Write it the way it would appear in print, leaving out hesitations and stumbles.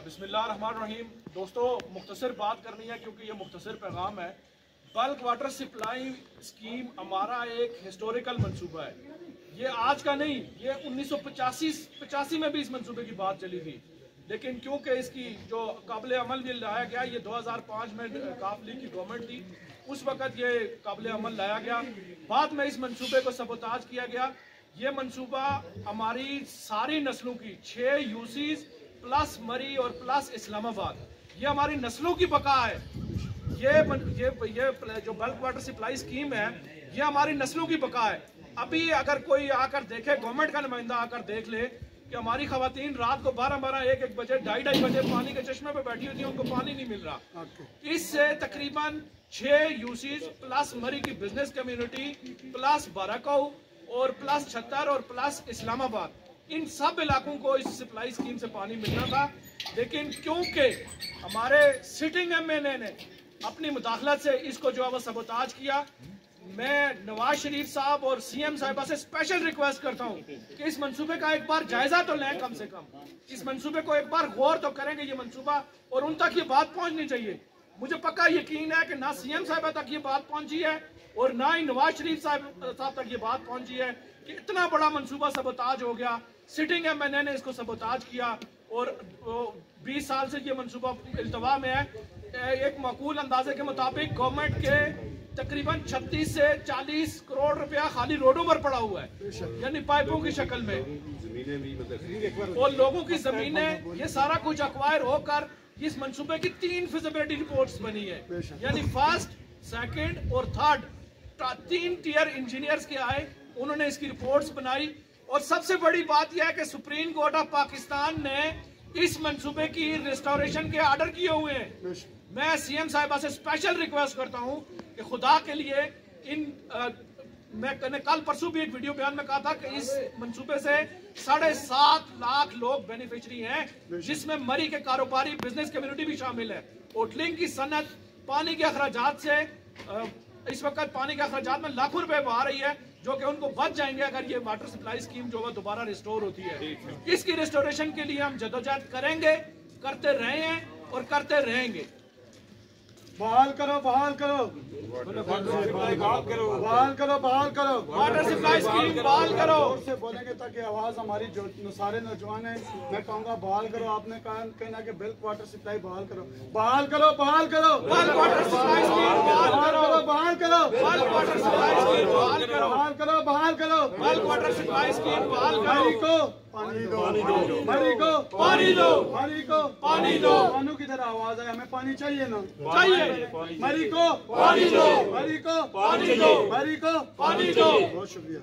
بسم اللہ الرحمن الرحیم۔ دوستو مختصر بات کرنی ہے کیونکہ یہ مختصر پیغام ہے۔ بلک واٹر سپلائی اسکیم ہمارا ایک ہسٹوریکل منصوبہ ہے، یہ آج کا نہیں، یہ 1985 میں بھی اس منصوبے کی بات چلی تھی، لیکن کیونکہ اس کی جو قابل عمل بھی لایا گیا، یہ 2005 میں کاف لیگ کی گورنمنٹ تھی، اس وقت یہ قابل عمل لایا گیا، بعد میں اس منصوبے کو سبوتاج کیا گیا۔ یہ منصوبہ ہماری ساری نسلوں کی 6 یوسیز پلس مری اور پلس اسلام آباد، یہ ہماری نسلوں کی بقا ہے۔ یہ جو بلک واٹر سپلائی اسکیم ہے، یہ ہماری نسلوں کی بقا ہے۔ ابھی اگر کوئی آ کر دیکھے، گورنمنٹ کا نمائندہ آ کر دیکھ لے کہ ہماری خواتین رات کو 12 1 بجے 2:30 بجے پانی کے چشمے پہ بیٹھی ہوتی ہیں، ان کو پانی نہیں مل رہا۔ اس سے تقریباً 6 یوسیز پلس مری کی بزنس کمیونٹی پلس بارکو اور پلس چھتر اور پلس اسلام آباد، ان سب علاقوں کو اس سپلائی اسکیم سے پانی ملنا تھا، لیکن کیونکہ ہمارے سٹنگ ایم این اے نے اپنی مداخلت سے اس کو جو ہے وہ سبوتاج کیا۔ میں نواز شریف صاحب اور سی ایم صاحبہ سے اسپیشل ریکویسٹ کرتا ہوں کہ اس منصوبے کا ایک بار جائزہ تو لیں، کم سے کم اس منصوبے کو ایک بار غور تو کریں کہ یہ منصوبہ، اور ان تک یہ بات پہنچنی چاہیے۔ مجھے پکا یقین ہے کہ نہ سی ایم صاحبہ تک یہ بات پہنچی ہے اور نہ ہی نواز شریف صاحب تک یہ بات پہنچی ہے کہ اتنا بڑا منصوبہ سبوتاج ہو گیا۔ سٹنگ ایم این اے نے اس کو سبوتاج کیا اور 20 سال سے یہ منصوبہ التوا میں ہے۔ ایک معقول اندازے کے مطابق گورنمنٹ کے تقریباً 36 سے 40 کروڑ روپیہ خالی روڈوں پر پڑا ہوا ہے، یعنی پائپوں کی شکل میں، اور لوگوں کی زمینیں، یہ سارا کچھ ایکوائر ہو کر اس منصوبے کی 3 فیزیبلٹی رپورٹس بنی ہے، یعنی فرسٹ، سیکنڈ اور تھرڈ 3 ٹیئر انجینئرز کے آئے، انہوں نے اس کی رپورٹس بنائی۔ اور سب سے بڑی بات یہ ہے کہ سپریم کورٹ آف پاکستان نے اس منصوبے کی ریسٹوریشن کے آرڈر کیے ہوئے ہیں۔ میں سی ایم صاحبہ سے اسپیشل ریکویسٹ کرتا ہوں کہ خدا کے لیے میں کل پرسوں بھی ایک ویڈیو بیان میں کہا تھا کہ اس منصوبے سے 7.5 لاکھ لوگ بینیفیشری ہیں، جس میں مری کے کاروباری بزنس کمیونٹی بھی شامل ہے۔ ہوٹلنگ کی صنعت پانی کے اخراجات سے، اس وقت پانی کے اخراجات میں لاکھوں روپے بہا رہی ہے، جو کہ ان کو بچ جائیں گے اگر یہ واٹر سپلائی اسکیم جو ہے دوبارہ ریسٹور ہوتی ہے۔ اس کی ریسٹوریشن کے لیے ہم جدوجہد کریں گے، کرتے رہے ہیں اور کرتے رہیں گے۔ بحال کرو، بحال کرو، بحال کرو، بحال کرو، واٹر سپلائی اسکیم بحال کرو۔ اور سے بولیں گے تاکہ آواز ہماری جو سارے نوجوان ہیں، میں کہوں گا بحال کرو۔ آپ نے کہنا کہ بلک واٹر سپلائی بحال کرو، بحال کرو، بحال کرو، بلک واٹر سپلائی اسکیم بحال کرو، بحال کرو، بلک واٹر سپلائی اسکیم بحال کرو، بحال کرو، بحال کرو، بلک واٹر سپلائی اسکیم بحال کرو۔ مری کو پانی دو، مری کو پانی دو، مری کو پانی دو۔ پانوں کی طرح آواز ہے، ہمیں پانی چاہیے نا، چاہیے، مری کو پانی دو، مری کو پانی دو، مری کو پانی دو۔ بہت شکریہ۔